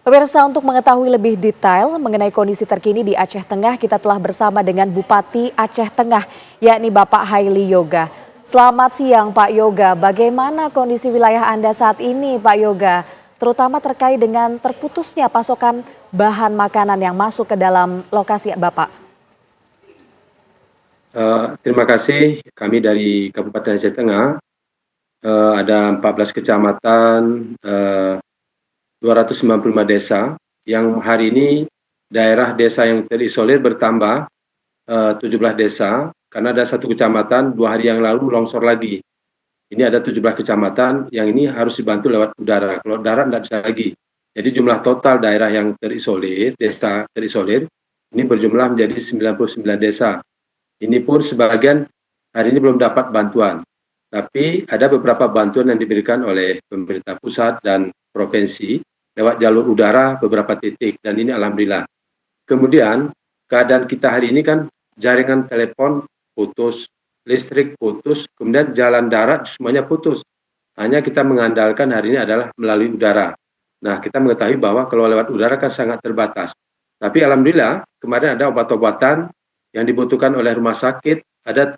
Pemirsa, untuk mengetahui lebih detail mengenai kondisi terkini di Aceh Tengah, kita telah bersama dengan Bupati Aceh Tengah, yakni Bapak Haili Yoga. Selamat siang Pak Yoga, bagaimana kondisi wilayah Anda saat ini Pak Yoga? Terutama terkait dengan terputusnya pasokan bahan makanan yang masuk ke dalam lokasi Bapak. Terima kasih, kami dari Kabupaten Aceh Tengah, ada 14 kecamatan, 295 desa, yang hari ini daerah desa yang terisolir bertambah 17 desa, karena ada satu kecamatan 2 hari yang lalu longsor lagi. Ini ada 17 kecamatan yang ini harus dibantu lewat udara, kalau darat tidak bisa lagi. Jadi jumlah total daerah yang terisolir, desa terisolir, ini berjumlah menjadi 99 desa. Ini pun sebagian hari ini belum dapat bantuan, tapi ada beberapa bantuan yang diberikan oleh pemerintah pusat dan provinsi lewat jalur udara beberapa titik, dan ini alhamdulillah. Kemudian keadaan kita hari ini kan jaringan telepon putus, listrik putus, kemudian jalan darat semuanya putus. Hanya kita mengandalkan hari ini adalah melalui udara. Nah, kita mengetahui bahwa kalau lewat udara kan sangat terbatas. Tapi alhamdulillah kemarin ada obat-obatan yang dibutuhkan oleh rumah sakit, ada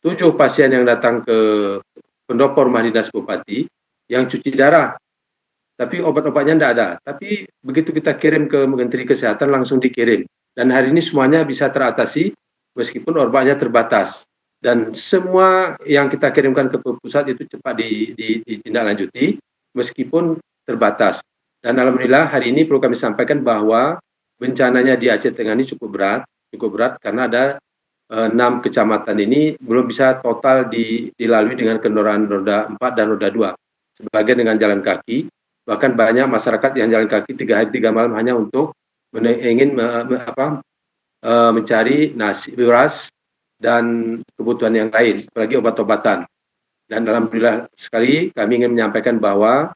7 pasien yang datang ke pendopo rumah dinas bupati yang cuci darah, tapi obat-obatnya tidak ada. Tapi begitu kita kirim ke Menteri Kesehatan langsung dikirim. Dan hari ini semuanya bisa teratasi meskipun obatnya terbatas. Dan semua yang kita kirimkan ke pusat itu cepat ditindaklanjuti meskipun terbatas. Dan alhamdulillah hari ini perlu kami sampaikan bahwa bencananya di Aceh Tengah ini cukup berat karena ada 6 kecamatan ini belum bisa total dilalui dengan kendaraan roda 4 dan roda 2. Sebagian dengan jalan kaki, bahkan banyak masyarakat yang jalan kaki 3 hari 3 malam hanya untuk ingin mencari nasi, beras, dan kebutuhan yang lain, apalagi obat-obatan. Dan alhamdulillah sekali kami ingin menyampaikan bahwa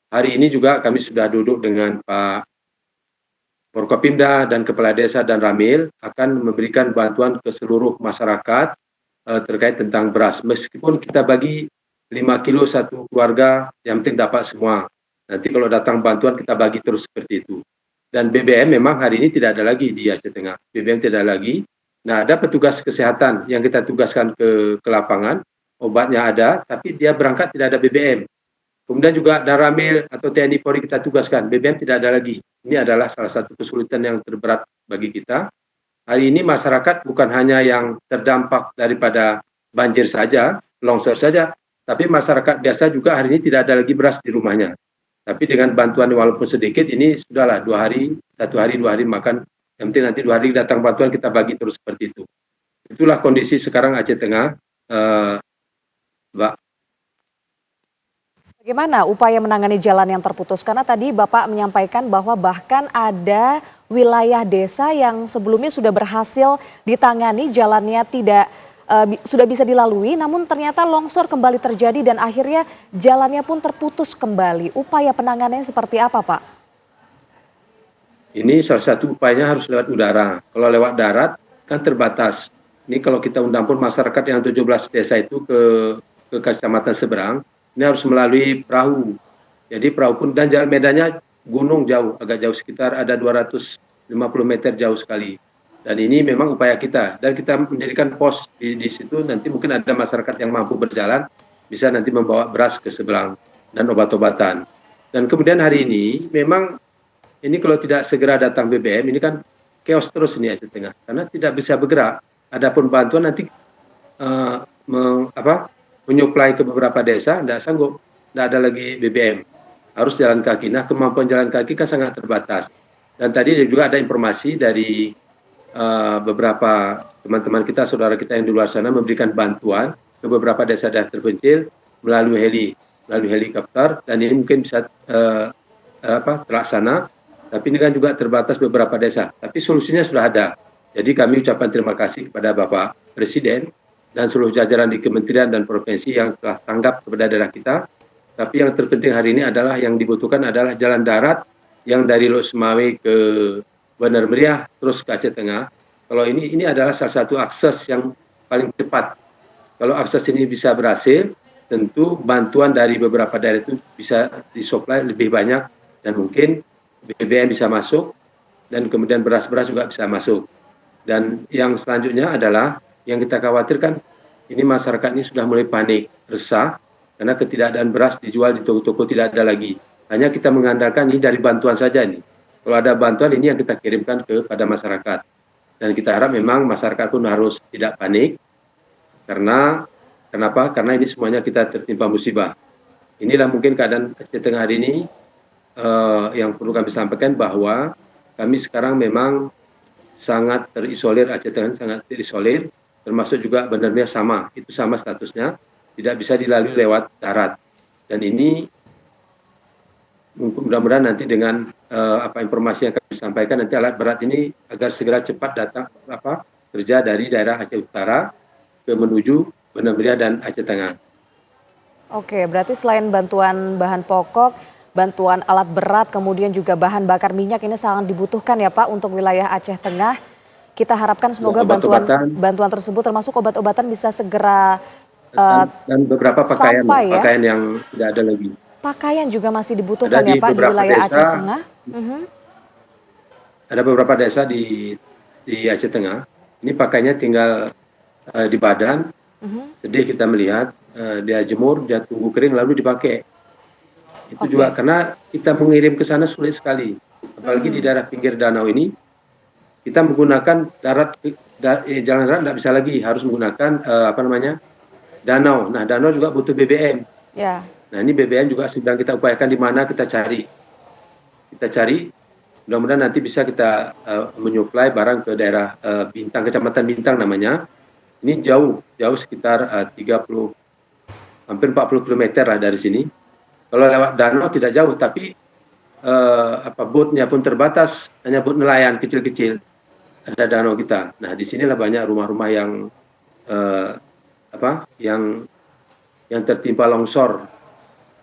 hari ini juga kami sudah duduk dengan Pak Forkopimda dan Kepala Desa dan Ramil akan memberikan bantuan ke seluruh masyarakat terkait tentang beras. Meskipun kita bagi 5 kilo satu keluarga, yang penting dapat semua. Nanti kalau datang bantuan kita bagi terus seperti itu. Dan BBM memang hari ini tidak ada lagi di Aceh Tengah. BBM tidak lagi. Nah, ada petugas kesehatan yang kita tugaskan ke lapangan, obatnya ada, tapi dia berangkat tidak ada BBM. Kemudian juga Daramil atau TNI Polri kita tugaskan, BBM tidak ada lagi. Ini adalah salah satu kesulitan yang terberat bagi kita. Hari ini masyarakat bukan hanya yang terdampak daripada banjir saja, longsor saja, tapi masyarakat biasa juga hari ini tidak ada lagi beras di rumahnya. Tapi dengan bantuan walaupun sedikit, ini sudahlah 2 hari, 1 hari, 2 hari makan. Yang penting nanti 2 hari datang bantuan kita bagi terus seperti itu. Itulah kondisi sekarang Aceh Tengah, Mbak. Bagaimana upaya menangani jalan yang terputus? Karena tadi Bapak menyampaikan bahwa bahkan ada wilayah desa yang sebelumnya sudah berhasil ditangani, jalannya tidak sudah bisa dilalui, namun ternyata longsor kembali terjadi dan akhirnya jalannya pun terputus kembali. Upaya penanganannya seperti apa, Pak? Ini salah satu upayanya harus lewat udara. Kalau lewat darat kan terbatas. Ini kalau kita undang pun masyarakat yang 17 desa itu ke kecamatan seberang, ini harus melalui perahu. Jadi perahu pun, dan jalan medannya gunung jauh, agak jauh, sekitar ada 250 meter jauh sekali. Dan ini memang upaya kita, dan kita mendirikan pos di situ, nanti mungkin ada masyarakat yang mampu berjalan, bisa nanti membawa beras ke seberang, dan obat-obatan. Dan kemudian hari ini, memang ini kalau tidak segera datang BBM, ini kan chaos terus ini Aceh Tengah, karena tidak bisa bergerak. Adapun bantuan nanti menyuplai ke beberapa desa, tidak sanggup, tidak ada lagi BBM, harus jalan kaki. Nah, kemampuan jalan kaki kan sangat terbatas. Dan tadi juga ada informasi dari beberapa teman-teman kita, saudara kita yang di luar sana memberikan bantuan ke beberapa desa daerah terpencil melalui helikopter, dan ini mungkin bisa terlaksana, tapi ini kan juga terbatas beberapa desa. Tapi solusinya sudah ada. Jadi kami ucapkan terima kasih kepada Bapak Presiden dan seluruh jajaran di kementerian dan provinsi yang telah tanggap kepada daerah kita. Tapi yang terpenting hari ini adalah yang dibutuhkan adalah jalan darat yang dari Lok Semawe ke Bandar Meriah terus ke Aceh Tengah. Kalau ini adalah salah satu akses yang paling cepat. Kalau akses ini bisa berhasil, tentu bantuan dari beberapa daerah itu bisa disuplai lebih banyak, dan mungkin BBM bisa masuk, dan kemudian beras-beras juga bisa masuk. Dan yang selanjutnya adalah yang kita khawatirkan ini masyarakat ini sudah mulai panik, resah karena ketidakadaan beras dijual di toko-toko tidak ada lagi. Hanya kita mengandalkan ini dari bantuan saja nih. Kalau ada bantuan ini yang kita kirimkan kepada masyarakat. Dan kita harap memang masyarakat pun harus tidak panik karena kenapa? Karena ini semuanya kita tertimpa musibah. Inilah mungkin keadaan Aceh Tengah hari ini yang perlu kami sampaikan bahwa kami sekarang memang sangat terisolir, Aceh Tengah sangat terisolir, termasuk juga benar-benar sama, itu sama statusnya, tidak bisa dilalui lewat darat. Dan ini mudah-mudahan nanti dengan informasi yang kami sampaikan nanti alat berat ini agar segera cepat datang kerja dari daerah Aceh Utara ke menuju Benar Meriah dan Aceh Tengah. Oke, berarti selain bantuan bahan pokok, bantuan alat berat, kemudian juga bahan bakar minyak ini sangat dibutuhkan ya Pak untuk wilayah Aceh Tengah. Kita harapkan semoga bantuan tersebut termasuk obat-obatan bisa segera dan beberapa pakaian, sampai ya. Pakaian yang tidak ada lagi. Pakaian juga masih dibutuhkan ya Pak di wilayah Aceh Tengah. Ada beberapa desa di Aceh Tengah, ini pakainya tinggal di badan, sedih kita melihat dia jemur, dia tunggu kering lalu dipakai. Itu juga karena kita mengirim ke sana sulit sekali, apalagi di daerah pinggir danau ini kita menggunakan jalan darat tidak bisa lagi, harus menggunakan danau. Nah danau juga butuh BBM. Nah ini BBM juga sedang kita upayakan di mana kita cari, mudah-mudahan nanti bisa kita menyuplai barang ke daerah Bintang, Kecamatan Bintang namanya. Ini jauh sekitar hampir 40 km lah dari sini. Kalau lewat danau tidak jauh, tapi bootnya pun terbatas, hanya boot nelayan kecil-kecil. Ada danau kita. Nah, di sinilah banyak rumah-rumah yang tertimpa longsor,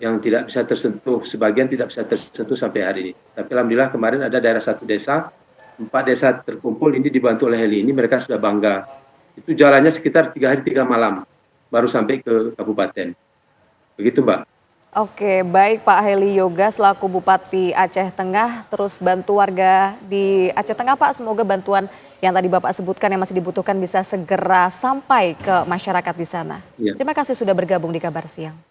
yang tidak bisa tersentuh, sebagian tidak bisa tersentuh sampai hari ini. Tapi alhamdulillah kemarin ada daerah satu desa, 4 desa terkumpul ini dibantu oleh heli ini, mereka sudah bangga. Itu jalannya sekitar 3 hari 3 malam baru sampai ke kabupaten. Begitu Mbak. Oke, baik Pak Heli Yoga selaku Bupati Aceh Tengah, terus bantu warga di Aceh Tengah Pak, semoga bantuan yang tadi Bapak sebutkan yang masih dibutuhkan bisa segera sampai ke masyarakat di sana. Terima kasih sudah bergabung di Kabar Siang.